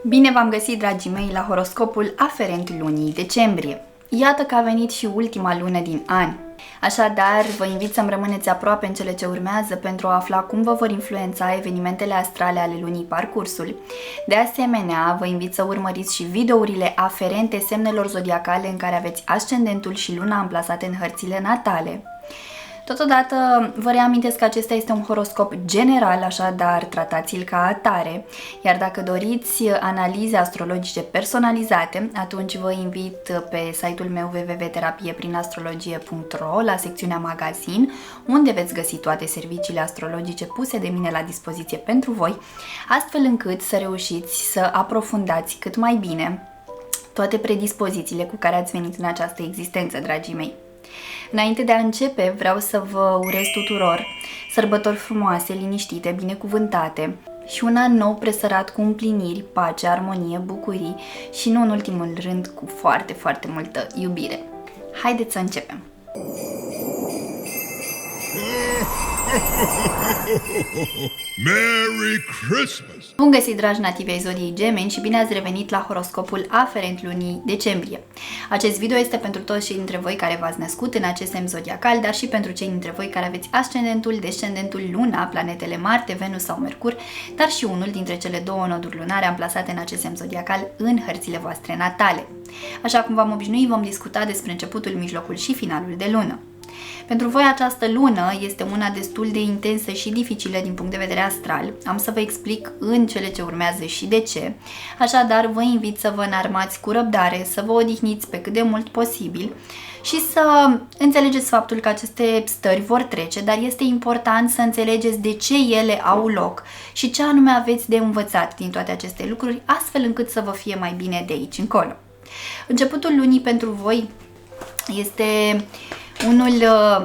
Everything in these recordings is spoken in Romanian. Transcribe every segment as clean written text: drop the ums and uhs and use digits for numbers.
Bine v-am găsit, dragii mei, la horoscopul aferent lunii decembrie. Iată că a venit și ultima lună din an. Așadar, vă invit să-mi rămâneți aproape în cele ce urmează pentru a afla cum vă vor influența evenimentele astrale ale lunii parcursul. De asemenea, vă invit să urmăriți și videourile aferente semnelor zodiacale în care aveți ascendentul și luna amplasate în hărțile natale. Totodată, vă reamintesc că acesta este un horoscop general, așadar tratați-l ca atare, iar dacă doriți analize astrologice personalizate, atunci vă invit pe site-ul meu www.terapieprin-astrologie.ro la secțiunea magazin, unde veți găsi toate serviciile astrologice puse de mine la dispoziție pentru voi, astfel încât să reușiți să aprofundați cât mai bine toate predispozițiile cu care ați venit în această existență, dragii mei. Înainte de a începe, vreau să vă urez tuturor sărbători frumoase, liniștite, binecuvântate și un an nou presărat cu împliniri, pace, armonie, bucurii și nu în ultimul rând cu foarte, foarte multă iubire. Haideți să începem! Merry Christmas! Bun găsit, dragi nativi ai zodiei Gemeni, și bine ați revenit la horoscopul aferent lunii decembrie. Acest video este pentru toți cei dintre voi care v-ați născut în acest semn zodiacal, dar și pentru cei dintre voi care aveți ascendentul, descendentul, luna, planetele Marte, Venus sau Mercur, dar și unul dintre cele două noduri lunare amplasate în acest semn zodiacal în hărțile voastre natale. Așa cum v-am obișnuit, vom discuta despre începutul, mijlocul și finalul de lună. Pentru voi această lună este una destul de intensă și dificilă din punct de vedere astral. Am să vă explic în cele ce urmează și de ce. Așadar, vă invit să vă înarmați cu răbdare, să vă odihniți pe cât de mult posibil și să înțelegeți faptul că aceste stări vor trece, dar este important să înțelegeți de ce ele au loc și ce anume aveți de învățat din toate aceste lucruri, astfel încât să vă fie mai bine de aici încolo. Începutul lunii pentru voi este unul,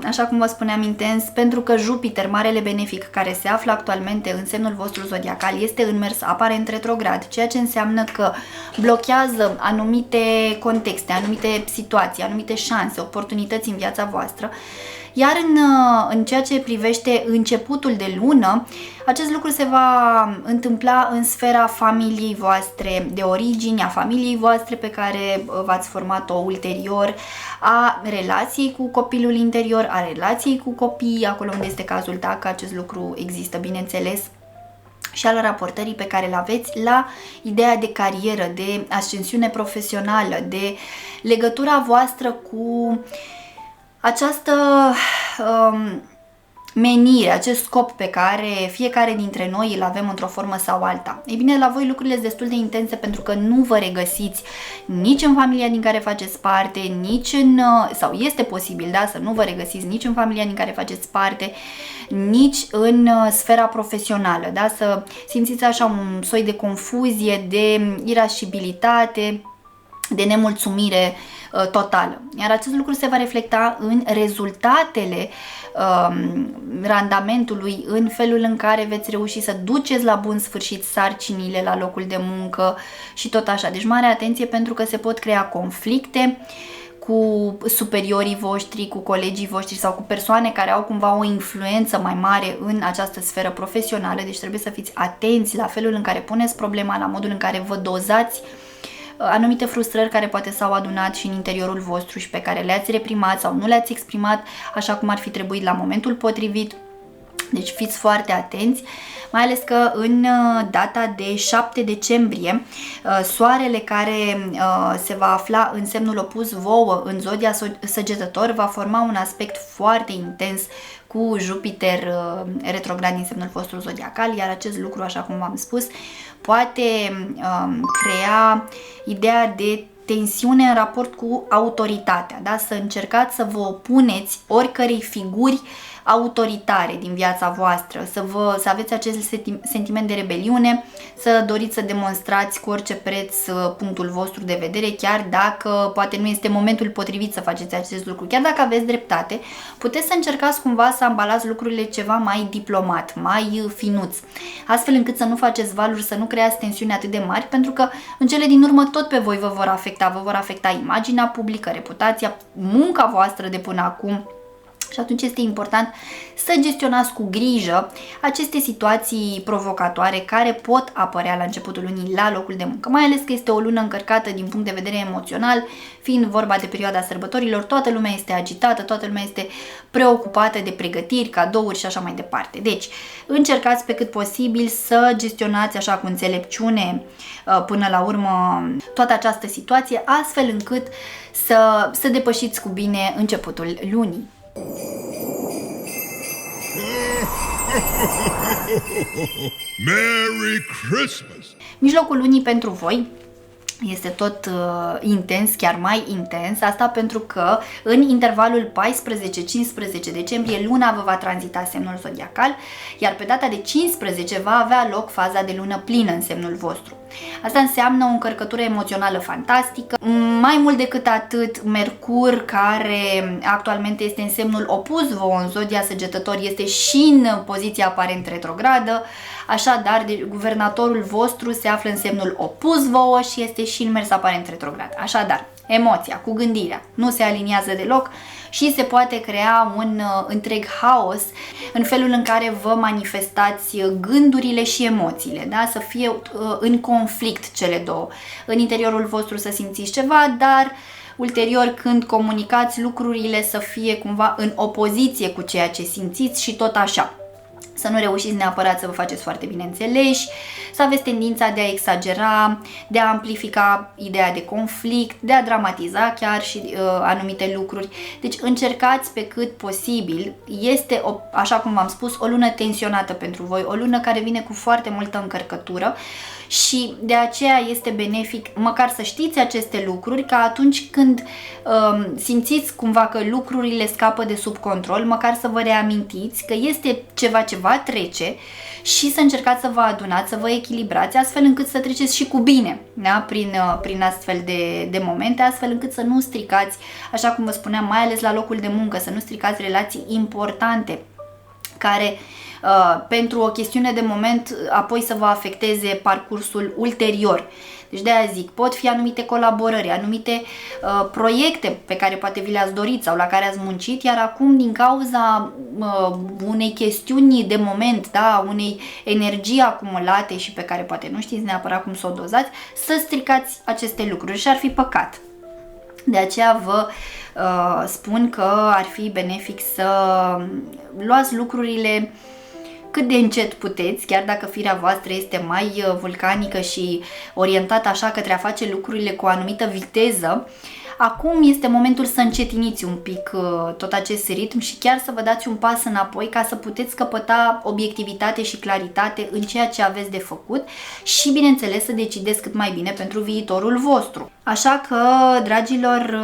așa cum vă spuneam, intens, pentru că Jupiter, marele benefic care se află actualmente în semnul vostru zodiacal, este în mers aparent retrograd, ceea ce înseamnă că blochează anumite contexte, anumite situații, anumite șanse, oportunități în viața voastră. Iar în ceea ce privește începutul de lună, acest lucru se va întâmpla în sfera familiei voastre de origini, a familiei voastre pe care v-ați format-o ulterior, a relației cu copilul interior, a relației cu copiii, acolo unde este cazul, dacă acest lucru există, bineînțeles, și al raportării pe care le aveți la ideea de carieră, de ascensiune profesională, de legătura voastră cu această menire, acest scop pe care fiecare dintre noi îl avem într-o formă sau alta. Ei bine, la voi lucrurile sunt destul de intense pentru că nu vă regăsiți nici în familia din care faceți parte, nici în, sau este posibil, da, să nu vă regăsiți nici în familia din care faceți parte, nici în sfera profesională, da, să simțiți așa un soi de confuzie, de irascibilitate, de nemulțumire totală. Iar acest lucru se va reflecta în rezultatele randamentului, în felul în care veți reuși să duceți la bun sfârșit sarcinile la locul de muncă și tot așa. Deci mare atenție, pentru că se pot crea conflicte cu superiorii voștri, cu colegii voștri sau cu persoane care au cumva o influență mai mare în această sferă profesională. Deci trebuie să fiți atenți la felul în care puneți problema, la modul în care vă dozați anumite frustrări care poate s-au adunat și în interiorul vostru și pe care le-ați reprimat sau nu le-ați exprimat așa cum ar fi trebuit la momentul potrivit. Deci fiți foarte atenți, mai ales că în data de 7 decembrie, soarele care se va afla în semnul opus vouă în zodia Săgetător va forma un aspect foarte intens cu Jupiter retrograd din semnul vostru zodiacal, iar acest lucru, așa cum v-am spus, poate crea ideea de tensiune în raport cu autoritatea, da? Să încercați să vă opuneți oricărei figuri autoritare din viața voastră, să aveți acest sentiment de rebeliune, să doriți să demonstrați cu orice preț punctul vostru de vedere, chiar dacă poate nu este momentul potrivit să faceți acest lucru. Chiar dacă aveți dreptate, puteți să încercați cumva să ambalați lucrurile ceva mai diplomat, mai finuț, astfel încât să nu faceți valuri, să nu creați tensiuni atât de mari, pentru că în cele din urmă tot pe voi vă vor afecta imaginea publică, reputația, munca voastră de până acum, Și atunci este important să gestionați cu grijă aceste situații provocatoare care pot apărea la începutul lunii la locul de muncă. Mai ales că este o lună încărcată din punct de vedere emoțional, fiind vorba de perioada sărbătorilor, toată lumea este agitată, toată lumea este preocupată de pregătiri, cadouri și așa mai departe. Deci, încercați pe cât posibil să gestionați așa cu înțelepciune până la urmă toată această situație, astfel încât să depășiți cu bine începutul lunii. Merry Christmas! Mijlocul lunii pentru voi este tot intens, chiar mai intens, asta pentru că în intervalul 14-15 decembrie luna vă va tranzita semnul zodiacal, iar pe data de 15 va avea loc faza de lună plină în semnul vostru. Asta înseamnă o încărcătură emoțională fantastică. Mai mult decât atât, Mercur, care actualmente este în semnul opus vouă în zodia Săgetător, este și în poziția aparent retrogradă, așadar guvernatorul vostru se află în semnul opus vouă și este și în mers aparent retrograd. Așadar, emoția cu gândirea nu se aliniază deloc și se poate crea un întreg haos în felul în care vă manifestați gândurile și emoțiile, da? Să fie în conflict cele două. În interiorul vostru să simțiți ceva, dar ulterior când comunicați lucrurile să fie cumva în opoziție cu ceea ce simțiți și tot așa. Să nu reușiți neapărat să vă faceți foarte bine înțeleși, să aveți tendința de a exagera, de a amplifica ideea de conflict, de a dramatiza chiar și anumite lucruri. Deci încercați pe cât posibil, este, așa cum v-am spus, o lună tensionată pentru voi, o lună care vine cu foarte multă încărcătură și de aceea este benefic măcar să știți aceste lucruri, ca atunci când simțiți cumva că lucrurile scapă de sub control, măcar să vă reamintiți că este ceva ce va trece și să încercați să vă adunați, să vă echilibrați, astfel încât să treceți și cu bine, da? Prin astfel de momente, astfel încât să nu stricați, așa cum vă spuneam, mai ales la locul de muncă, să nu stricați relații importante care pentru o chestiune de moment apoi să vă afecteze parcursul ulterior. Deci de-aia zic, pot fi anumite colaborări, anumite proiecte pe care poate vi le-ați dorit sau la care ați muncit, iar acum din cauza unei chestiuni de moment, da, unei energii acumulate și pe care poate nu știți neapărat cum să o dozați, să stricați aceste lucruri și ar fi păcat. De aceea vă spun că ar fi benefic să luați lucrurile cât de încet puteți, chiar dacă firea voastră este mai vulcanică și orientată așa către a face lucrurile cu o anumită viteză. Acum este momentul să încetiniți un pic tot acest ritm și chiar să vă dați un pas înapoi ca să puteți căpăta obiectivitate și claritate în ceea ce aveți de făcut și, bineînțeles, să decideți cât mai bine pentru viitorul vostru. Așa că, dragilor,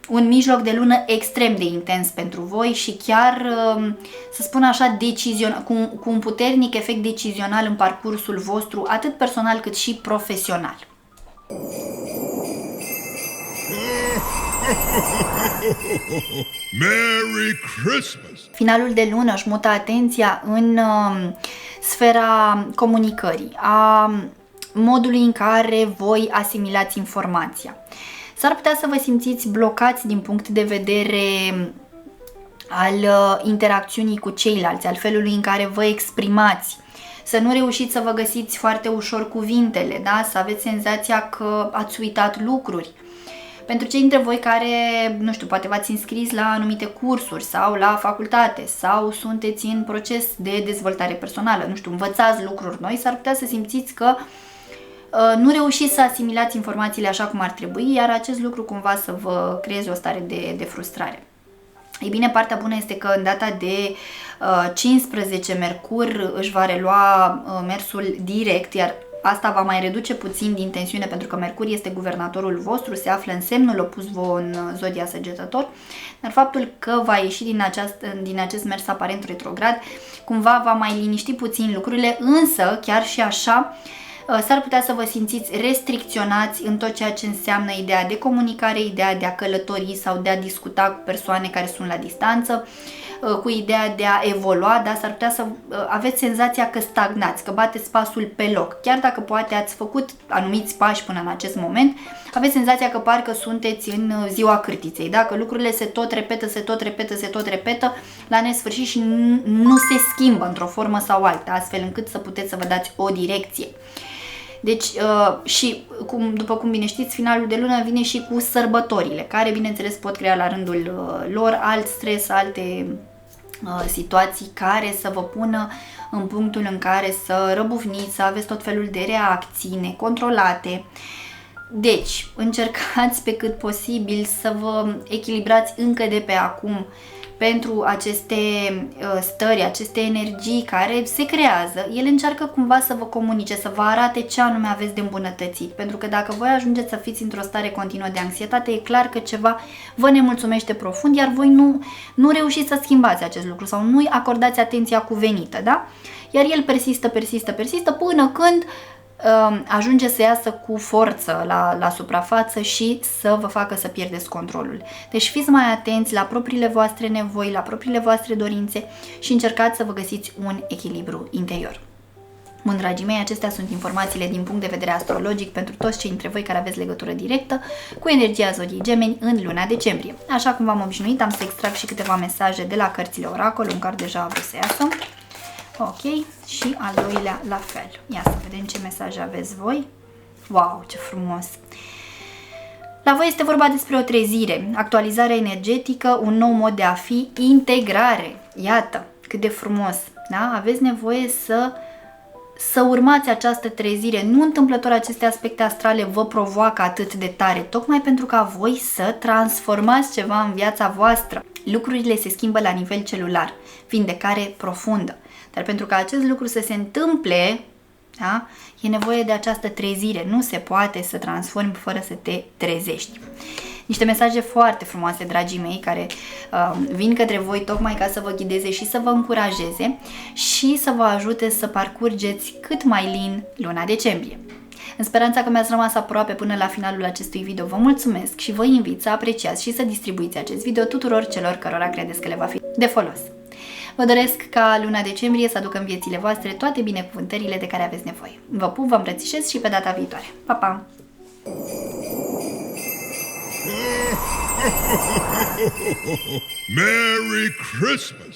un mijloc de lună extrem de intens pentru voi și chiar, să spun așa, cu un puternic efect decizional în parcursul vostru, atât personal cât și profesional. Merry Christmas! Finalul de lună își mută atenția în sfera comunicării, a modului în care voi asimilați informația. S-ar putea să vă simțiți blocați din punct de vedere al interacțiunii cu ceilalți, al felului în care vă exprimați, să nu reușiți să vă găsiți foarte ușor cuvintele, da? Să aveți senzația că ați uitat lucruri. Pentru cei dintre voi care, nu știu, poate v-ați înscris la anumite cursuri sau la facultate sau sunteți în proces de dezvoltare personală, nu știu, învățați lucruri noi, s-ar putea să simțiți că nu reușiți să asimilați informațiile așa cum ar trebui, iar acest lucru cumva să vă creeze o stare de frustrare. Ei bine, partea bună este că în data de 15 Mercur își va relua mersul direct, iar asta va mai reduce puțin din tensiune pentru că Mercur este guvernatorul vostru, se află în semnul opus vouă în zodia Săgetător, dar faptul că va ieși din acest mers aparent retrograd cumva va mai liniști puțin lucrurile, însă chiar și așa s-ar putea să vă simțiți restricționați în tot ceea ce înseamnă ideea de comunicare, ideea de a călători sau de a discuta cu persoane care sunt la distanță. cu ideea de a evolua, dar s-ar putea să aveți senzația că stagnați, că bateți pasul pe loc. Chiar dacă poate ați făcut anumiți pași până în acest moment, aveți senzația că parcă sunteți în ziua cârtiței, da? Că lucrurile se tot repetă la nesfârșit și nu se schimbă într-o formă sau alta, astfel încât să puteți să vă dați o direcție. Deci, și după cum bine știți, finalul de lună vine și cu sărbătorile, care, bineînțeles, pot crea la rândul lor alt stres, alte situații care să vă pună în punctul în care să răbufniți, să aveți tot felul de reacții necontrolate. Deci, încercați pe cât posibil să vă echilibrați încă de pe acum pentru aceste stări, aceste energii care se creează. Ele încearcă cumva să vă comunice, să vă arate ce anume aveți de îmbunătățit. Pentru că dacă voi ajungeți să fiți într-o stare continuă de anxietate, e clar că ceva vă nemulțumește profund, iar voi nu reușiți să schimbați acest lucru sau nu-i acordați atenția cuvenită, da? Iar el persistă până când ajunge să iasă cu forță la suprafață și să vă facă să pierdeți controlul. Deci fiți mai atenți la propriile voastre nevoi, la propriile voastre dorințe și încercați să vă găsiți un echilibru interior. Bun, dragii mei, acestea sunt informațiile din punct de vedere astrologic pentru toți cei dintre voi care aveți legătură directă cu energia zodiei Gemeni în luna decembrie. Așa cum v-am obișnuit, am să extrag și câteva mesaje de la cărțile oracol, un card deja a vrut să iasă. Ok, și al doilea la fel. Ia să vedem ce mesaje aveți voi. Wow, ce frumos! La voi este vorba despre o trezire, actualizare energetică, un nou mod de a fi, integrare. Iată, cât de frumos! Da? Aveți nevoie să urmați această trezire. Nu întâmplător aceste aspecte astrale vă provoacă atât de tare, tocmai pentru ca voi să transformați ceva în viața voastră. Lucrurile se schimbă la nivel celular, vindecare profundă. Dar pentru ca acest lucru să se întâmple, da, e nevoie de această trezire. Nu se poate să transformi fără să te trezești. Niște mesaje foarte frumoase, dragii mei, care vin către voi tocmai ca să vă ghideze și să vă încurajeze și să vă ajute să parcurgeți cât mai lin luna decembrie. În speranța că mi-ați rămas aproape până la finalul acestui video, vă mulțumesc și vă invit să apreciați și să distribuiți acest video tuturor celor cărora credeți că le va fi de folos. Vă doresc ca luna decembrie să aducă în viețile voastre toate binecuvântările de care aveți nevoie. Vă pup, vă îmbrățișez și pe data viitoare. Pa, pa! Merry Christmas!